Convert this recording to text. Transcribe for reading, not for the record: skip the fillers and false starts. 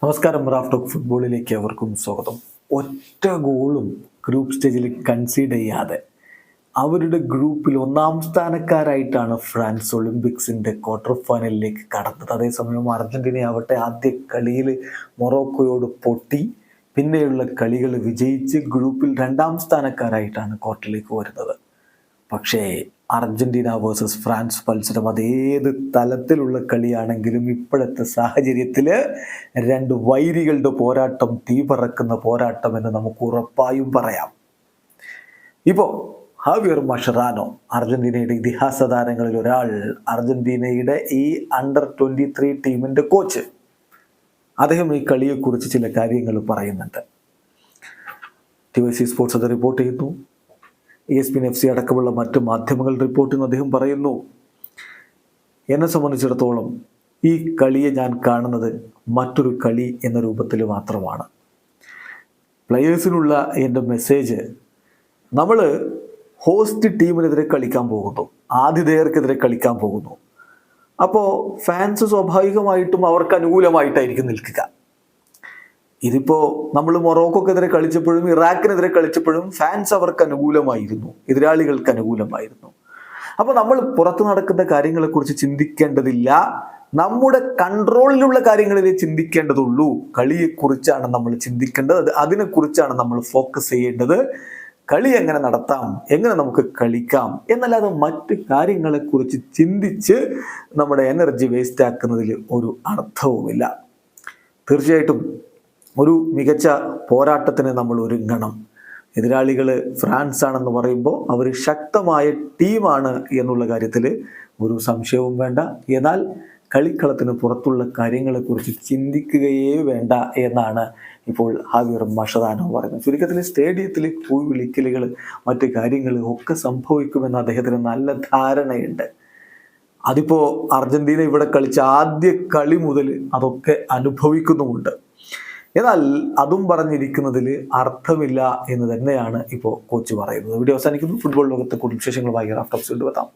നമസ്കാരം. Raf talk ഫുട്ബോളിലേക്ക് അവർക്കും സ്വാഗതം. ഒറ്റ ഗോളും ഗ്രൂപ്പ് സ്റ്റേജിൽ കൺസീഡ് ചെയ്യാതെ അവരുടെ ഗ്രൂപ്പിൽ ഒന്നാം സ്ഥാനക്കാരായിട്ടാണ് ഫ്രാൻസ് ഒളിമ്പിക്സിൻ്റെ ക്വാർട്ടർ ഫൈനലിലേക്ക് കടന്നത്. അതേസമയം അർജൻറ്റീന ആവട്ടെ ആദ്യ കളിയിൽ മൊറോക്കോയോട് പൊട്ടി, പിന്നെയുള്ള കളികൾ വിജയിച്ച് ഗ്രൂപ്പിൽ രണ്ടാം സ്ഥാനക്കാരായിട്ടാണ് ക്വാർട്ടറിലേക്ക് വരുന്നത്. പക്ഷേ അർജൻറ്റീന വേഴ്സസ് ഫ്രാൻസ് മത്സരം അതേത് തലത്തിലുള്ള കളിയാണെങ്കിലും ഇപ്പോഴത്തെ സാഹചര്യത്തിൽ രണ്ട് വൈരികളുടെ പോരാട്ടം, തീ പറക്കുന്ന പോരാട്ടം എന്ന് നമുക്ക് ഉറപ്പായും പറയാം. ഇപ്പോൾ ഹാവിയർ മഷറാനോ, അർജൻറ്റീനയുടെ ഇതിഹാസ താരങ്ങളിൽ ഒരാൾ, അർജൻറ്റീനയുടെ ഈ അണ്ടർ-23 ടീമിൻ്റെ കോച്ച്, അദ്ദേഹം ഈ കളിയെക്കുറിച്ച് ചില കാര്യങ്ങൾ പറയുന്നുണ്ട്. TYC സ്പോർട്സ് അത് റിപ്പോർട്ട് ചെയ്യുന്നു. ESPN FC അടക്കമുള്ള മറ്റ് മാധ്യമങ്ങൾ റിപ്പോർട്ട് ചെയ്യുന്നു. അദ്ദേഹം പറയുന്നു, എന്നെ സംബന്ധിച്ചിടത്തോളം ഈ കളിയെ ഞാൻ കാണുന്നത് മറ്റൊരു കളി എന്ന രൂപത്തിൽ മാത്രമാണ്. പ്ലെയേഴ്സിനുള്ള എൻ്റെ മെസ്സേജ്, നമ്മൾ ഹോസ്റ്റ് ടീമിനെതിരെ കളിക്കാൻ പോകുന്നു, ആതിഥേയർക്കെതിരെ കളിക്കാൻ പോകുന്നു. അപ്പോൾ ഫാൻസ് സ്വാഭാവികമായിട്ടും അവർക്ക് അനുകൂലമായിട്ടായിരിക്കും നിൽക്കുക. ഇതിപ്പോൾ നമ്മൾ മൊറോക്കോക്കെതിരെ കളിച്ചപ്പോഴും ഇറാഖിനെതിരെ കളിച്ചപ്പോഴും ഫാൻസ് അവർക്ക് അനുകൂലമായിരുന്നു, എതിരാളികൾക്ക് അനുകൂലമായിരുന്നു. അപ്പോൾ നമ്മൾ പുറത്തു നടക്കുന്ന കാര്യങ്ങളെക്കുറിച്ച് ചിന്തിക്കേണ്ടതില്ല, നമ്മുടെ കൺട്രോളിലുള്ള കാര്യങ്ങളിലേ ചിന്തിക്കേണ്ടതുള്ളൂ. കളിയെക്കുറിച്ചാണ് നമ്മൾ ചിന്തിക്കേണ്ടത്, അതിനെക്കുറിച്ചാണ് നമ്മൾ ഫോക്കസ് ചെയ്യേണ്ടത്. കളി എങ്ങനെ നടത്താം, എങ്ങനെ നമുക്ക് കളിക്കാം എന്നല്ലാതെ മറ്റ് കാര്യങ്ങളെക്കുറിച്ച് ചിന്തിച്ച് നമ്മുടെ എനർജി വേസ്റ്റ് ആക്കുന്നതിൽ ഒരു അർത്ഥവുമില്ല. തീർച്ചയായിട്ടും ഒരു മികച്ച പോരാട്ടത്തിന് നമ്മൾ ഒരുങ്ങണം. എതിരാളികൾ ഫ്രാൻസ് ആണെന്ന് പറയുമ്പോൾ അവർ ശക്തമായ ടീമാണ് എന്നുള്ള കാര്യത്തിൽ ഒരു സംശയവും വേണ്ട. എന്നാൽ കളിക്കളത്തിന് പുറത്തുള്ള കാര്യങ്ങളെക്കുറിച്ച് ചിന്തിക്കുകയേ വേണ്ട എന്നാണ് ഇപ്പോൾ ഹാവിയർ മഷറാനോ പറയുന്നത്. ചുരുക്കത്തിൽ സ്റ്റേഡിയത്തിൽ പോയി വിളിക്കലുകൾ, മറ്റ് കാര്യങ്ങൾ ഒക്കെ സംഭവിക്കുമെന്ന് അദ്ദേഹത്തിന് നല്ല ധാരണയുണ്ട്. അതിപ്പോൾ അർജൻറ്റീന ഇവിടെ കളിച്ച ആദ്യ കളി മുതൽ അതൊക്കെ അനുഭവിക്കുന്നുമുണ്ട്. എന്നാൽ അതും പറഞ്ഞിരിക്കുന്നതിൽ അർത്ഥമില്ല എന്ന് തന്നെയാണ് ഇപ്പോൾ കോച്ച് പറയുന്നത്. വീഡിയോ അവസാനിക്കുന്നു. ഫുട്ബോൾ ലോകത്തെ കൂടുതൽ വിശേഷങ്ങളുമായി റാഫ് ടോക്സ് കൊണ്ടുവെത്താം.